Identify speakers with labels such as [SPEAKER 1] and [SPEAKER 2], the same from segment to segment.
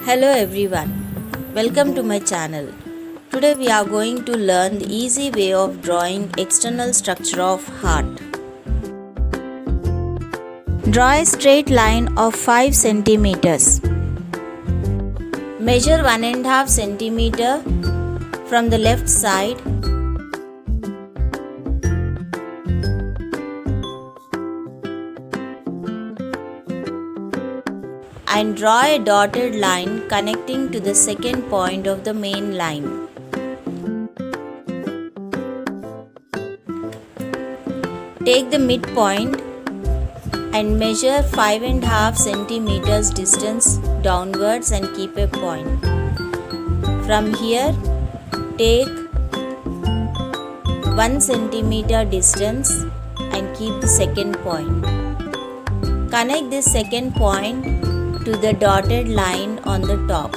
[SPEAKER 1] Hello everyone, welcome to my channel. Today we are going to learn the easy way of drawing external structure of heart. Draw a straight line of 5 centimeters. Measure 1.5 centimeter from the left side. And draw a dotted line connecting to the second point of the main line. Take the midpoint and measure 5.5 centimeters distance downwards and keep a point. From here, take 1 centimeter distance and keep the second point. Connect this second point to the dotted line on the top.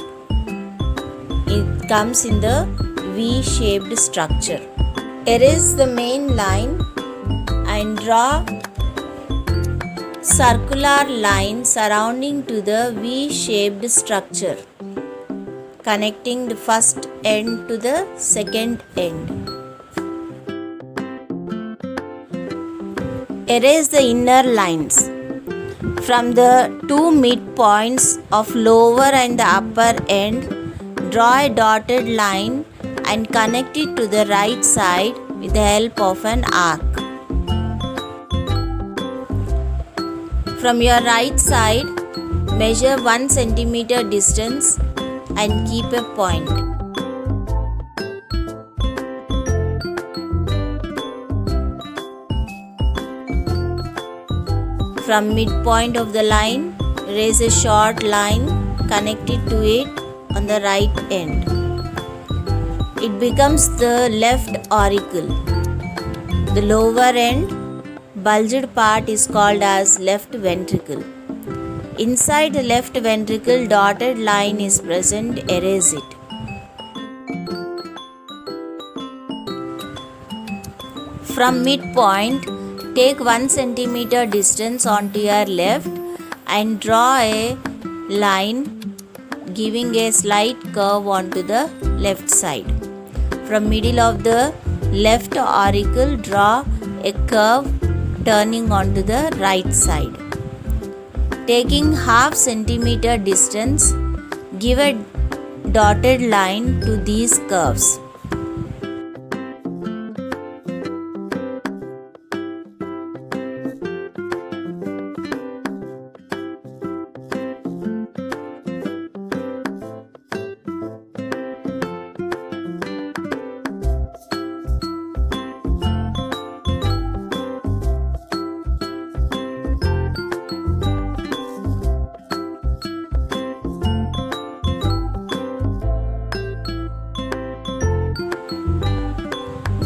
[SPEAKER 1] It comes in the V-shaped structure. Erase the main line and draw circular line surrounding to the V-shaped structure, connecting the first end to the second end. Erase the inner lines. From the two midpoints of lower and the upper end, draw a dotted line and connect it to the right side with the help of an arc. From your right side, measure 1 centimeter distance and keep a point. From midpoint of the line, raise a short line connected to it on the right end. It becomes the left auricle. The lower end, bulged part is called as left ventricle. Inside the left ventricle, dotted line is present, erase it. From midpoint, take 1 centimeter distance onto your left and draw a line giving a slight curve onto the left side. From middle of the left auricle, draw a curve turning onto the right side. Taking half centimeter distance, give a dotted line to these curves.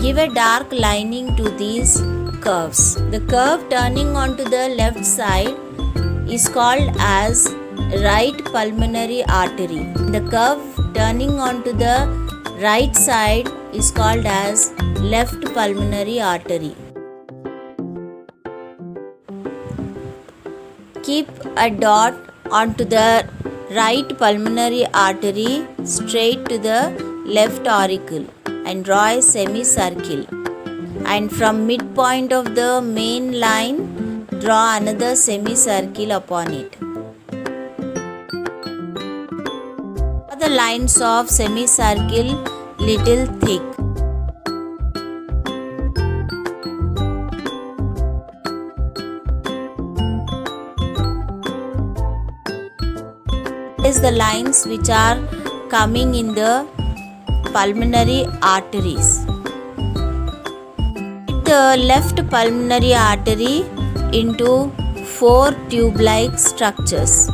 [SPEAKER 1] Give a dark lining to these curves. The curve turning onto the left side is called as right pulmonary artery. The curve turning onto the right side is called as left pulmonary artery. Keep a dot onto the right pulmonary artery straight to the left auricle and draw a semicircle, and from midpoint of the main line, draw another semicircle upon it. Draw the lines of semicircle little thick. Trace the lines which are coming in the pulmonary arteries. Split the left pulmonary artery into 4 tube-like structures.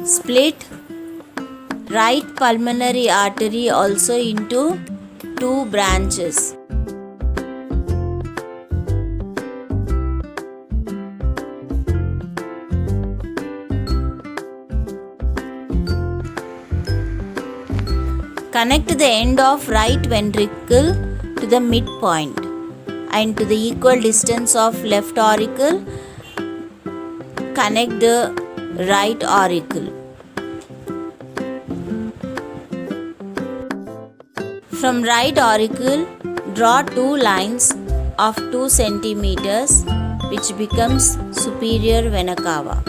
[SPEAKER 1] Split right pulmonary artery also into 2 branches. Connect the end of right ventricle to the midpoint and to the equal distance of left auricle, connect the right auricle. From right auricle, draw two lines of 2 centimeters which becomes superior vena cava.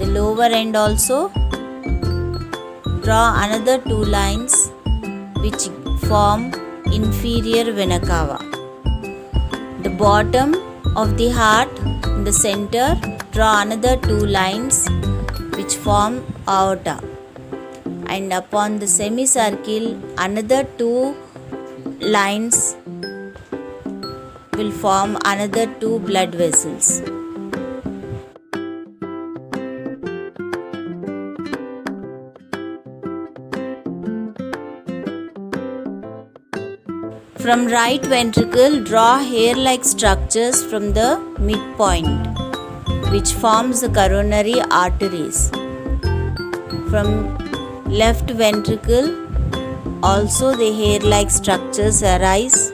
[SPEAKER 1] The lower end also, draw another 2 lines which form inferior vena cava. The bottom of the heart in the center, draw another 2 lines which form aorta, and upon the semicircle another 2 lines will form another 2 blood vessels. From right ventricle, draw hair-like structures from the midpoint, which forms the coronary arteries. From left ventricle, also the hair-like structures arise,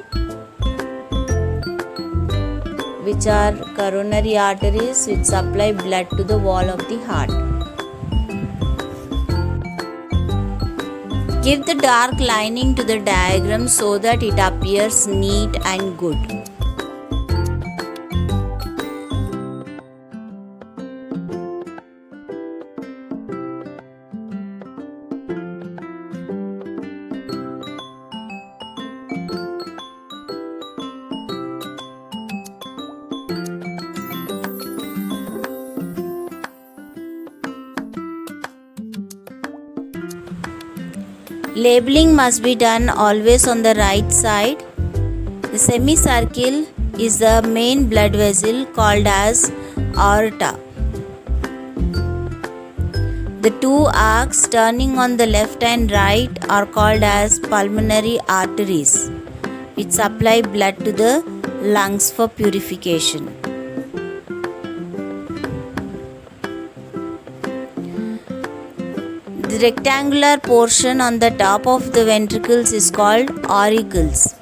[SPEAKER 1] which are coronary arteries which supply blood to the wall of the heart. Give the dark lining to the diagram so that it appears neat and good. Labeling must be done always on the right side. The semicircle is the main blood vessel called as aorta. The 2 arcs turning on the left and right are called as pulmonary arteries, which supply blood to the lungs for purification. The rectangular portion on the top of the ventricles is called auricles,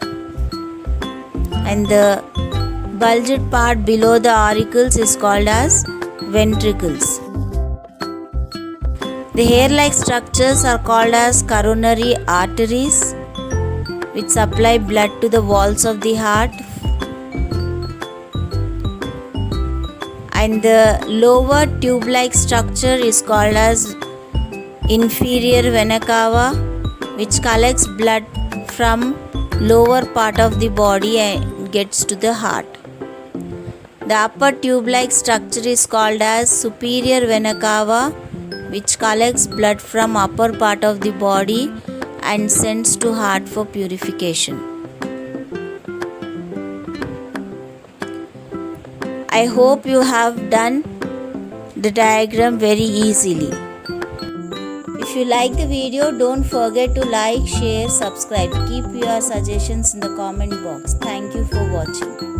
[SPEAKER 1] and the bulged part below the auricles is called as ventricles. The hair-like structures are called as coronary arteries, which supply blood to the walls of the heart, and the lower tube-like structure is called as inferior vena cava, which collects blood from lower part of the body and gets to the heart. The upper tube-like structure is called as superior vena cava, which collects blood from upper part of the body and sends to heart for purification. I hope you have done the diagram very easily. If you like the video, don't forget to like, share, subscribe. Keep your suggestions in the comment box. Thank you for watching.